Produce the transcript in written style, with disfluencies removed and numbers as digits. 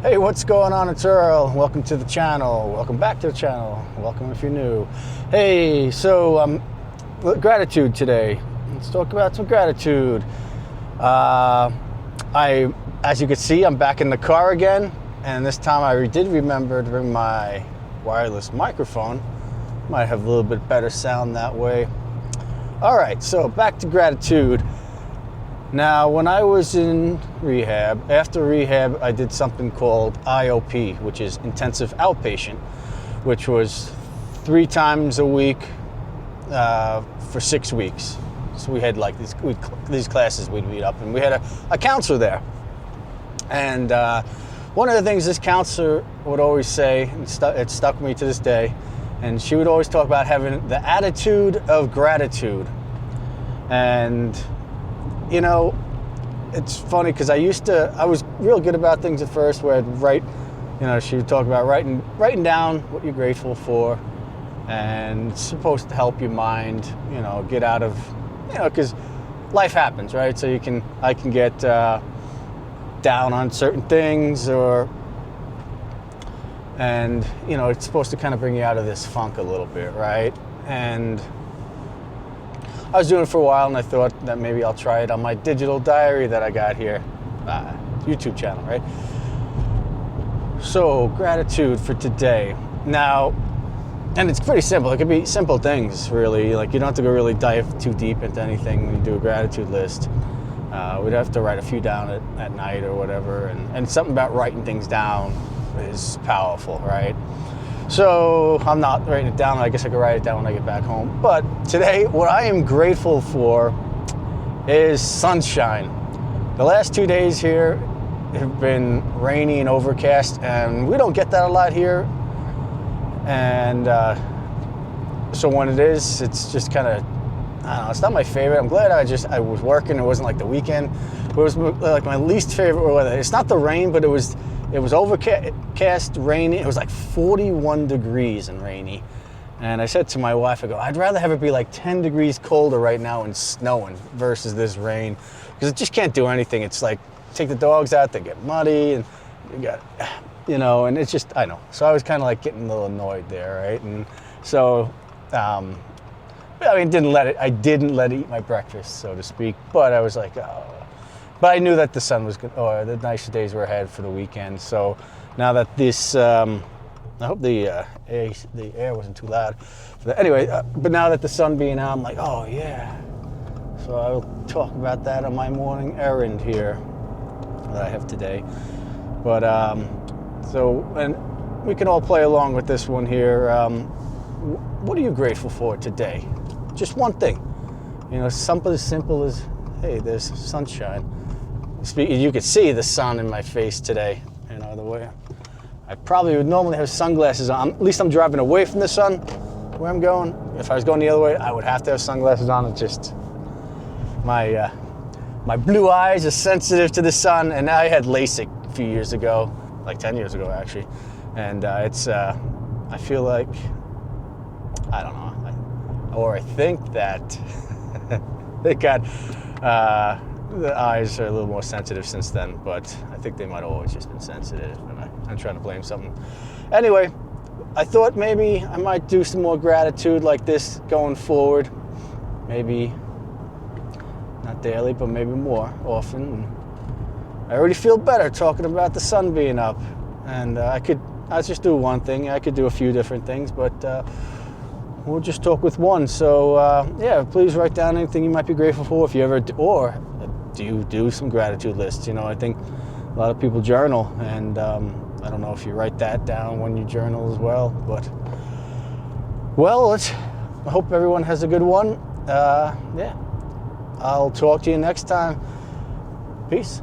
Hey, what's going on? It's Earl. Welcome to the channel. Welcome back to the channel. Welcome if you're new. Hey, so gratitude today. Let's talk about some gratitude. As you can see, I'm back in the car again, and this time I did remember to bring my wireless microphone. Might have a little bit better sound that way. All right, so back to gratitude. Now, when I was in rehab, after rehab, I did something called IOP, which is intensive outpatient, which was 3 times a week for 6 weeks. So we had like these classes we'd meet up, and we had a counselor there. And one of the things this counselor would always say, and it stuck with me to this day, and she would always talk about having the attitude of gratitude. And you know, it's funny because I was real good about things at first where I'd write, she would talk about writing down what you're grateful for, and it's supposed to help your mind, get out of, because life happens, right? So I can get down on certain things and it's supposed to kind of bring you out of this funk a little bit, right? And I was doing it for a while, and I thought that maybe I'll try it on my digital diary that I got here, YouTube channel, right? So, gratitude for today. Now, and it's pretty simple. It could be simple things, really. Like, you don't have to go really dive too deep into anything when you do a gratitude list. We'd have to write a few down at night or whatever, and something about writing things down is powerful, right? So I'm not writing it down. I guess I could write it down when I get back home. But today, what I am grateful for is sunshine. The last 2 days here have been rainy and overcast, and we don't get that a lot here. And so when it is, it's just kind of, I don't know, it's not my favorite. I'm glad I was working. It wasn't like the weekend. It was like my least favorite weather. It's not the rain, but it was overcast, rainy. It was like 41 degrees and rainy. And I said to my wife, I go, I'd rather have it be like 10 degrees colder right now and snowing versus this rain, because it just can't do anything. It's like, take the dogs out, they get muddy, and you got, and it's just, I know. So I was kind of like getting a little annoyed there, right? And so, I didn't let it eat my breakfast, so to speak. But I was like, oh. But I knew that the sun was good, or the nice days were ahead for the weekend. So now that this, I hope the air wasn't too loud. Anyway, but now that the sun being out, I'm like, oh yeah. So I will talk about that on my morning errand here that I have today. But and we can all play along with this one here. What are you grateful for today? Just one thing. Something as simple as, hey, there's sunshine. You could see the sun in my face today. The way I probably would normally have sunglasses on. At least I'm driving away from the sun where I'm going. If I was going the other way, I would have to have sunglasses on. It's just my blue eyes are sensitive to the sun, and I had LASIK a few years ago, like 10 years ago actually, and it's I feel like, I don't know, or I think that they got. The eyes are a little more sensitive since then, but I think they might have always just been sensitive, and I'm trying to blame something. Anyway, I thought maybe I might do some more gratitude like this going forward. Maybe not daily, but maybe more often. I already feel better talking about the sun being up, and I'll just do one thing. I could do a few different things, but we'll just talk with one. So yeah, please write down anything you might be grateful for if you ever, or do you do some gratitude lists? I think a lot of people journal, and I don't know if you write that down when you journal as well, but I hope everyone has a good one. Yeah, I'll talk to you next time. Peace.